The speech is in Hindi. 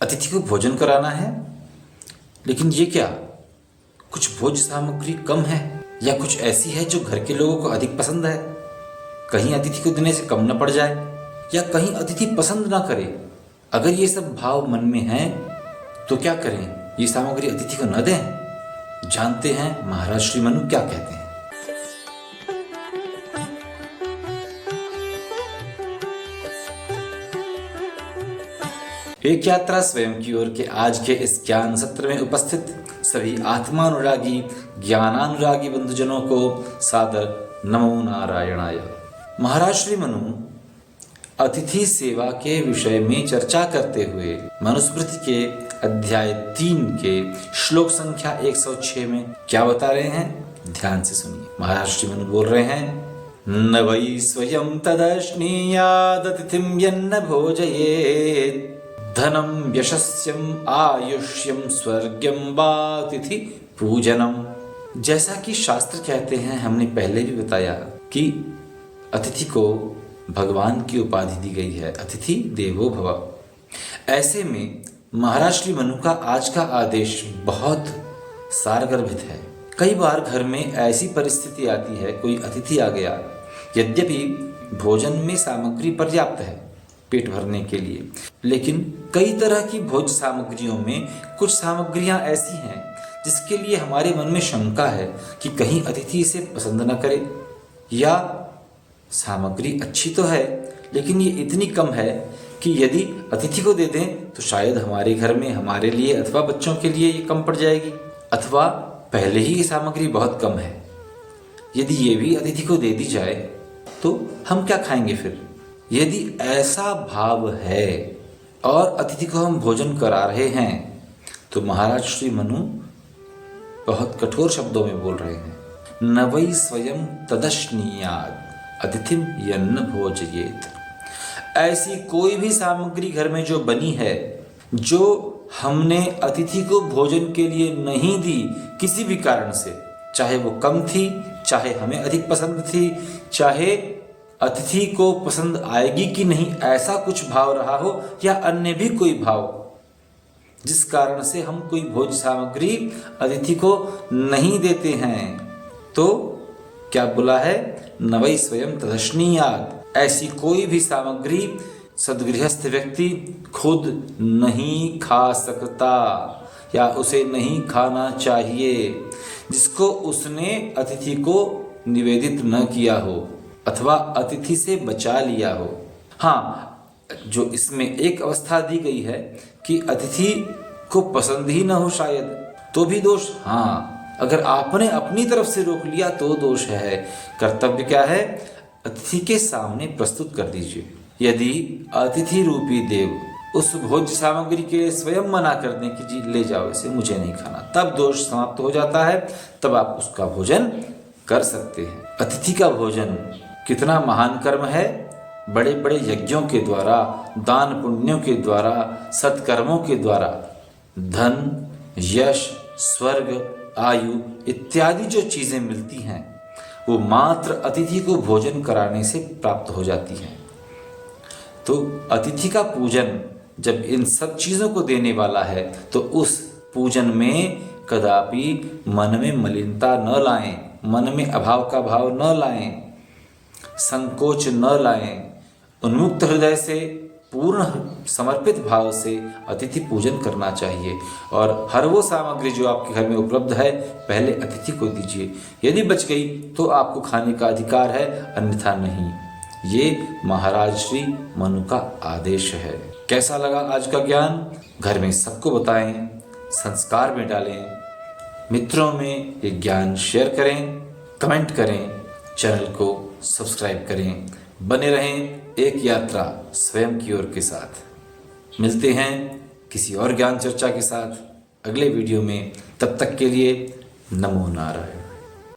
अतिथि को भोजन कराना है, लेकिन ये क्या, कुछ भोज्य सामग्री कम है या कुछ ऐसी है जो घर के लोगों को अधिक पसंद है। कहीं अतिथि को देने से कम न पड़ जाए या कहीं अतिथि पसंद ना करे। अगर ये सब भाव मन में हैं तो क्या करें, ये सामग्री अतिथि को न दें। जानते हैं महाराज श्री मनु क्या कहते हैं। एक यात्रा स्वयं की ओर के आज के इस ज्ञान सत्र में उपस्थित सभी आत्मानुरागी ज्ञानानुरागी बंधुजनों को सादर नमो नारायणाय। महाराज श्री मनु अतिथि सेवा के विषय में चर्चा करते हुए मनुस्मृति के अध्याय 3 के श्लोक संख्या 106 में क्या बता रहे हैं, ध्यान से सुनिए। महाराज श्री मनु बोल रहे हैं, न वै स्वयं तदश्नीयाद अतिथिं यन्न भोजयेत् धनम यशस्यम आयुष्यम स्वर्गम वातिथि पूजनम। जैसा कि शास्त्र कहते हैं, हमने पहले भी बताया कि अतिथि को भगवान की उपाधि दी गई है, अतिथि देवो भव। ऐसे में महाराज श्री मनु का आज का आदेश बहुत सारगर्भित है। कई बार घर में ऐसी परिस्थिति आती है, कोई अतिथि आ गया, यद्यपि भोजन में सामग्री पर्याप्त है पेट भरने के लिए, लेकिन कई तरह की भोज्य सामग्रियों में कुछ सामग्रियां ऐसी हैं जिसके लिए हमारे मन में शंका है कि कहीं अतिथि इसे पसंद न करे, या सामग्री अच्छी तो है लेकिन ये इतनी कम है कि यदि अतिथि को दे दें तो शायद हमारे घर में हमारे लिए अथवा बच्चों के लिए ये कम पड़ जाएगी, अथवा पहले ही ये सामग्री बहुत कम है। यदि ये भी अतिथि को दे दी जाए तो हम क्या खाएंगे फिर। यदि ऐसा भाव है और अतिथि को हम भोजन करा रहे हैं तो महाराज श्री मनु बहुत कठोर शब्दों में बोल रहे हैं, न वै स्वयं तदश्नीयाद अतिथिम यन्न भोजयेत। ऐसी कोई भी सामग्री घर में जो बनी है, जो हमने अतिथि को भोजन के लिए नहीं दी किसी भी कारण से, चाहे वो कम थी, चाहे हमें अधिक पसंद थी, चाहे अतिथि को पसंद आएगी कि नहीं ऐसा कुछ भाव रहा हो, या अन्य भी कोई भाव जिस कारण से हम कोई भोज्य सामग्री अतिथि को नहीं देते हैं, तो क्या बोला है, न वै स्वयं तदश्नीयाद। ऐसी कोई भी सामग्री सद्गृहस्थ व्यक्ति खुद नहीं खा सकता या उसे नहीं खाना चाहिए, जिसको उसने अतिथि को निवेदित न किया हो अथवा अतिथि से बचा लिया हो। हाँ, जो इसमें एक अवस्था दी गई है कि अतिथि को पसंद ही न हो शायद, तो भी दोष। हाँ, अगर आपने अपनी तरफ से रोक लिया तो दोष है। कर्तव्य क्या है, अतिथि के सामने प्रस्तुत कर दीजिए। यदि अतिथि रूपी देव उस भोज्य सामग्री के लिए स्वयं मना कर दें कि जी ले जाओ इसे, मुझे नहीं खाना, तब दोष समाप्त हो जाता है, तब आप उसका भोजन कर सकते हैं। अतिथि का भोजन कितना महान कर्म है। बड़े बड़े यज्ञों के द्वारा, दान पुण्यों के द्वारा, सत्कर्मों के द्वारा धन, यश, स्वर्ग, आयु इत्यादि जो चीजें मिलती हैं वो मात्र अतिथि को भोजन कराने से प्राप्त हो जाती हैं। तो अतिथि का पूजन जब इन सब चीजों को देने वाला है तो उस पूजन में कदापि मन में मलिनता न लाएं, मन में अभाव का भाव न लाएं, संकोच न लाएं। उन्मुक्त हृदय से, पूर्ण समर्पित भाव से अतिथि पूजन करना चाहिए। और हर वो सामग्री जो आपके घर में उपलब्ध है पहले अतिथि को दीजिए। यदि बच गई तो आपको खाने का अधिकार है, अन्यथा नहीं। ये महाराज श्री मनु का आदेश है। कैसा लगा आज का ज्ञान? घर में सबको बताएं, संस्कार में डालें, मित्रों में ये ज्ञान शेयर करें, कमेंट करें, चैनल को सब्सक्राइब करें। बने रहें एक यात्रा स्वयं की ओर के साथ। मिलते हैं किसी और ज्ञान चर्चा के साथ अगले वीडियो में। तब तक के लिए नमो नारायण।